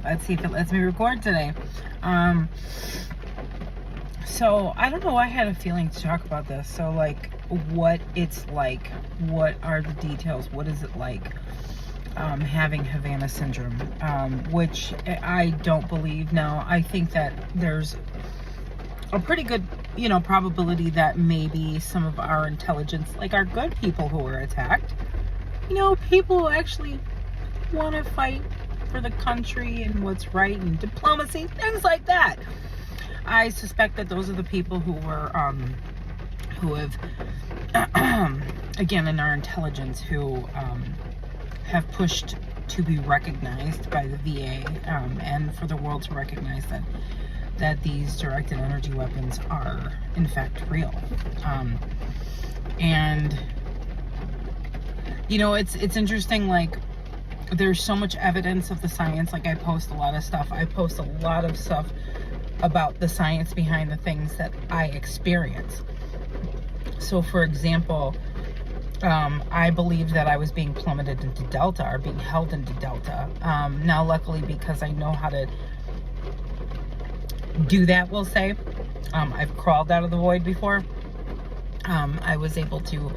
Let's see if it lets me record today. So I don't know, I had a feeling to talk about this. So like what it's like, what are the details, what is it like having Havana syndrome, which I don't believe. Now I think that there's a pretty good, probability that maybe some of our intelligence, like our good people who were attacked, people who actually want to fight for the country and what's right and diplomacy, things like that. I suspect that those are the people who were, who have, again, in our intelligence, who have pushed to be recognized by the VA, and for the world to recognize that these directed energy weapons are in fact real. And it's interesting, like there's so much evidence of the science. Like I post a lot of stuff about the science behind the things that I experience. So for example, I believe that I was being plummeted into Delta, or being held into Delta. Now luckily, because I know how to do that, we'll say, I've crawled out of the void before, I was able to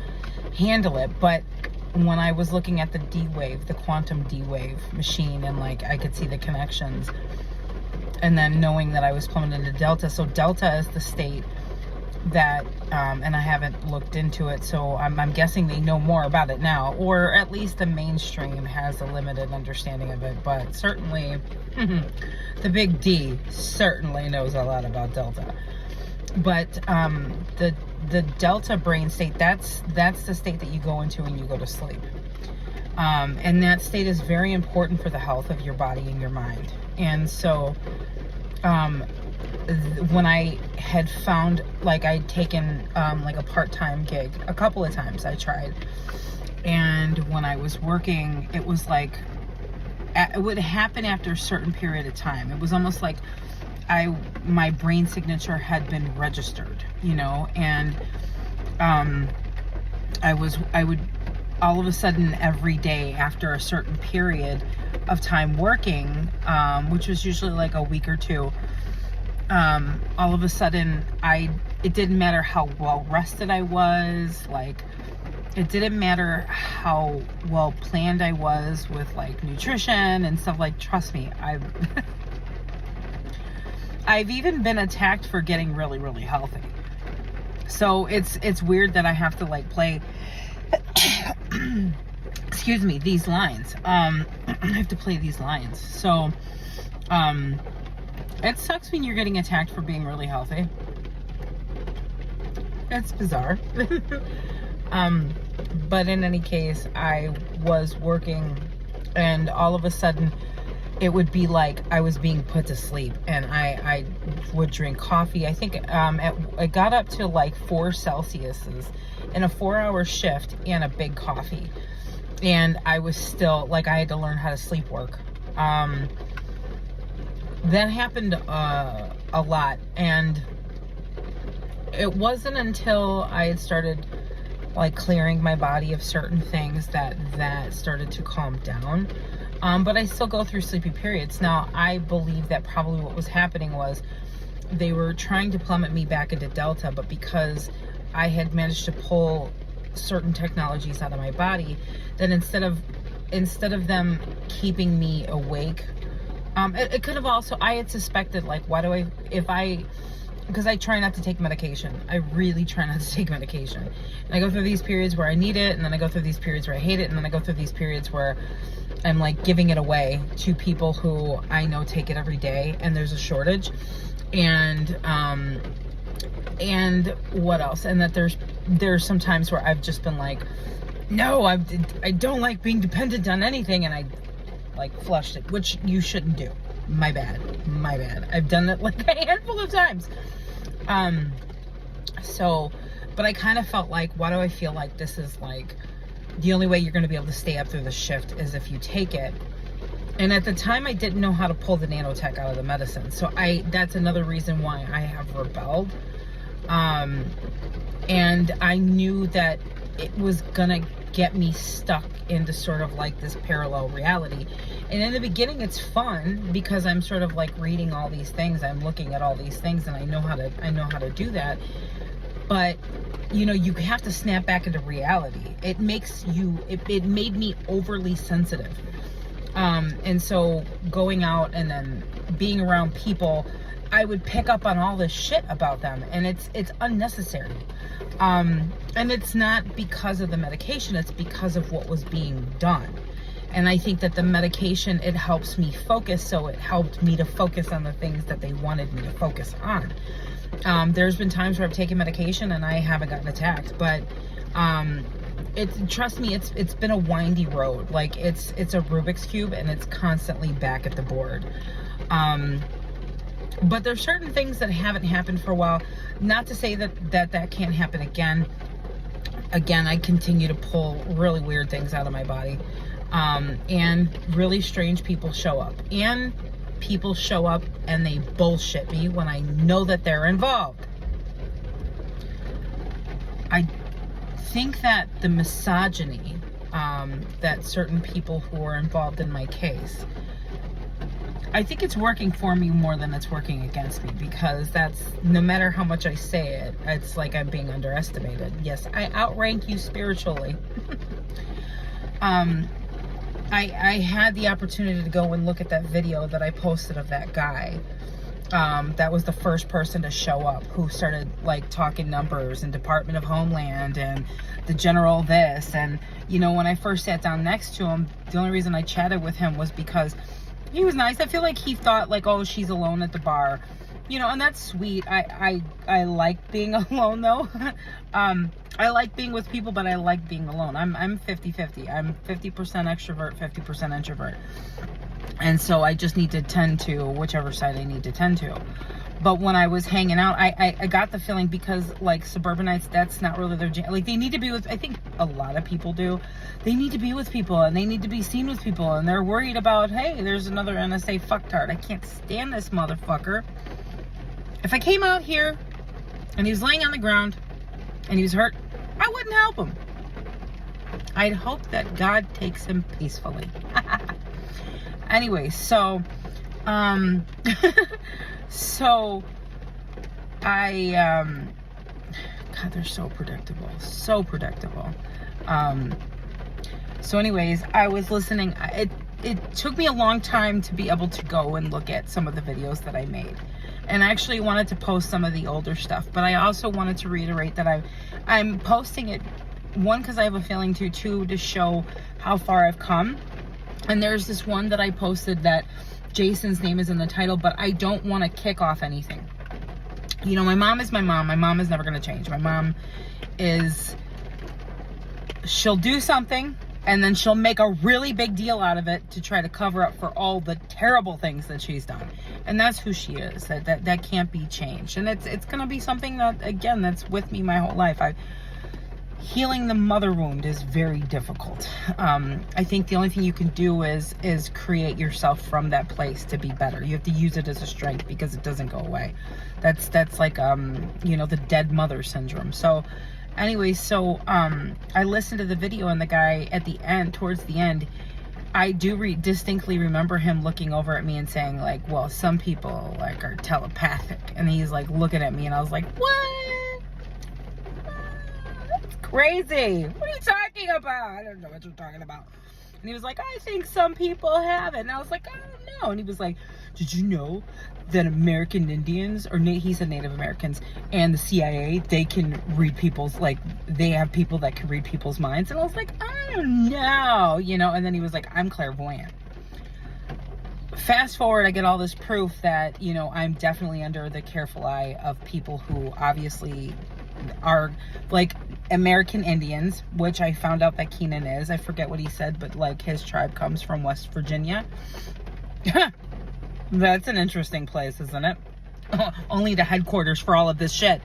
handle it. But when I was looking at the D-Wave, the quantum D-Wave machine, and like I could see the connections, and then knowing that I was plummeted into Delta. So Delta is the state that, and I haven't looked into it, so I'm guessing they know more about it now, or at least the mainstream has a limited understanding of it. But certainly the big D certainly knows a lot about Delta. But the Delta brain state, that's the state that you go into when you go to sleep. And that state is very important for the health of your body and your mind. And so when I had found, like I'd taken like a part-time gig a couple of times, I tried. And when I was working, it was like, it would happen after a certain period of time. It was almost like my brain signature had been registered, and I would all of a sudden every day after a certain period of time working, which was usually like a week or two, all of a sudden it didn't matter how well rested I was, like it didn't matter how well planned I was with like nutrition and stuff. Like, trust me, I've even been attacked for getting really, really healthy. So it's weird that I have to like play excuse me, these lines. I have to play these lines. So it sucks when you're getting attacked for being really healthy. It's bizarre. But in any case, I was working, and all of a sudden it would be like I was being put to sleep, and I would drink coffee. I think it got up to like 4 Celsiuses in a 4-hour shift and a big coffee. And I was still, like, I had to learn how to sleep work. That happened a lot. And it wasn't until I had started like clearing my body of certain things that started to calm down. But I still go through sleepy periods. Now, I believe that probably what was happening was they were trying to plummet me back into Delta, but because I had managed to pull certain technologies out of my body, then instead of them keeping me awake, it could have also, I had suspected, like, because I try not to take medication. I really try not to take medication. And I go through these periods where I need it, and then I go through these periods where I hate it, and then I go through these periods where I'm like giving it away to people who I know take it every day, and there's a shortage. And what else? And that there's some times where I've just been like, no, I don't like being dependent on anything, and I like flushed it, which you shouldn't do. My bad. I've done it like a handful of times. But I kind of felt like, why do I feel like this is like the only way you're going to be able to stay up through the shift is if you take it. And at the time, I didn't know how to pull the nanotech out of the medicine. So that's another reason why I have rebelled. And I knew that it was gonna get me stuck into sort of like this parallel reality. And in the beginning, it's fun because I'm sort of like reading all these things, I'm looking at all these things, and I know how to do that. But you know, you have to snap back into reality. It makes you, it made me overly sensitive. And so going out and then being around people, I would pick up on all this shit about them, and it's unnecessary. And it's not because of the medication, it's because of what was being done. And I think that the medication, it helps me focus, so it helped me to focus on the things that they wanted me to focus on. There's been times where I've taken medication and I haven't gotten attacked, but trust me, it's been a windy road. Like it's a Rubik's Cube, and it's constantly back at the board. But there's certain things that haven't happened for a while. Not to say that can't happen again. Again, I continue to pull really weird things out of my body. And really strange people show up. And people show up and they bullshit me when I know that they're involved. I think that the misogyny that certain people who are involved in my case, I think it's working for me more than it's working against me, because that's, no matter how much I say it, it's like I'm being underestimated. Yes, I outrank you spiritually. I had the opportunity to go and look at that video that I posted of that guy. That was the first person to show up, who started like talking numbers and Department of Homeland and the general this. And, you know, when I first sat down next to him, the only reason I chatted with him was because he was nice. I feel like he thought like, oh, she's alone at the bar, you know, and that's sweet. I like being alone though. I like being with people, but I like being alone. I'm 50-50. I'm 50% extrovert, 50% introvert. And so I just need to tend to whichever side I need to tend to. But when I was hanging out, I got the feeling, because like suburbanites, that's not really their jam. Like they need to be with, I think a lot of people do, they need to be with people and they need to be seen with people, and they're worried about, hey, there's another NSA fucktard. I can't stand this motherfucker. If I came out here and he was laying on the ground and he was hurt, I wouldn't help him. I'd hope that God takes him peacefully. Anyway, so so I God, they're so predictable, so predictable. So anyways, I was listening. It took me a long time to be able to go and look at some of the videos that I made, and I actually wanted to post some of the older stuff, but I also wanted to reiterate that I'm posting it, one, because I have a feeling to, two, to show how far I've come. And there's this one that I posted that Jason's name is in the title, but I don't want to kick off anything. You know, my mom is my mom. My mom is never going to change. My mom is, she'll do something and then she'll make a really big deal out of it to try to cover up for all the terrible things that she's done. And that's who she is. That can't be changed. And it's going to be something that, again, that's with me my whole life. Healing the mother wound is very difficult. I think the only thing you can do is create yourself from that place to be better. You have to use it as a strength, because it doesn't go away. That's like you know, the dead mother syndrome. So anyway, so I listened to the video, and the guy at the end, towards the end, I do distinctly remember him looking over at me and saying like, well, some people like are telepathic, and he's like looking at me, and I was like, what? Crazy. What are you talking about? I don't know what you're talking about. And he was like, I think some people have it. And I was like, I don't know. And he was like, did you know that American Indians, or he said Native Americans, and the CIA, they can read people's, like, they have people that can read people's minds? And I was like, I don't know, you know. And then he was like, I'm clairvoyant. Fast forward, I get all this proof that, you know, I'm definitely under the careful eye of people who obviously are like American Indians, which I found out that Keenan is. I forget what he said, but like his tribe comes from West Virginia. That's an interesting place, isn't it? Only the headquarters for all of this shit.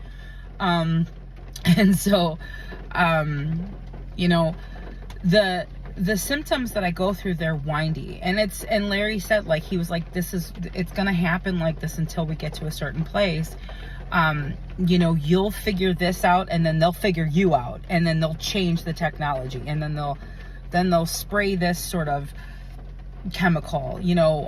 And so, you know, the symptoms that I go through, they're windy, and Larry said, like, he was like, it's gonna happen like this until we get to a certain place. you know, you'll figure this out, and then they'll figure you out, and then they'll change the technology, and then they'll spray this sort of chemical, you know,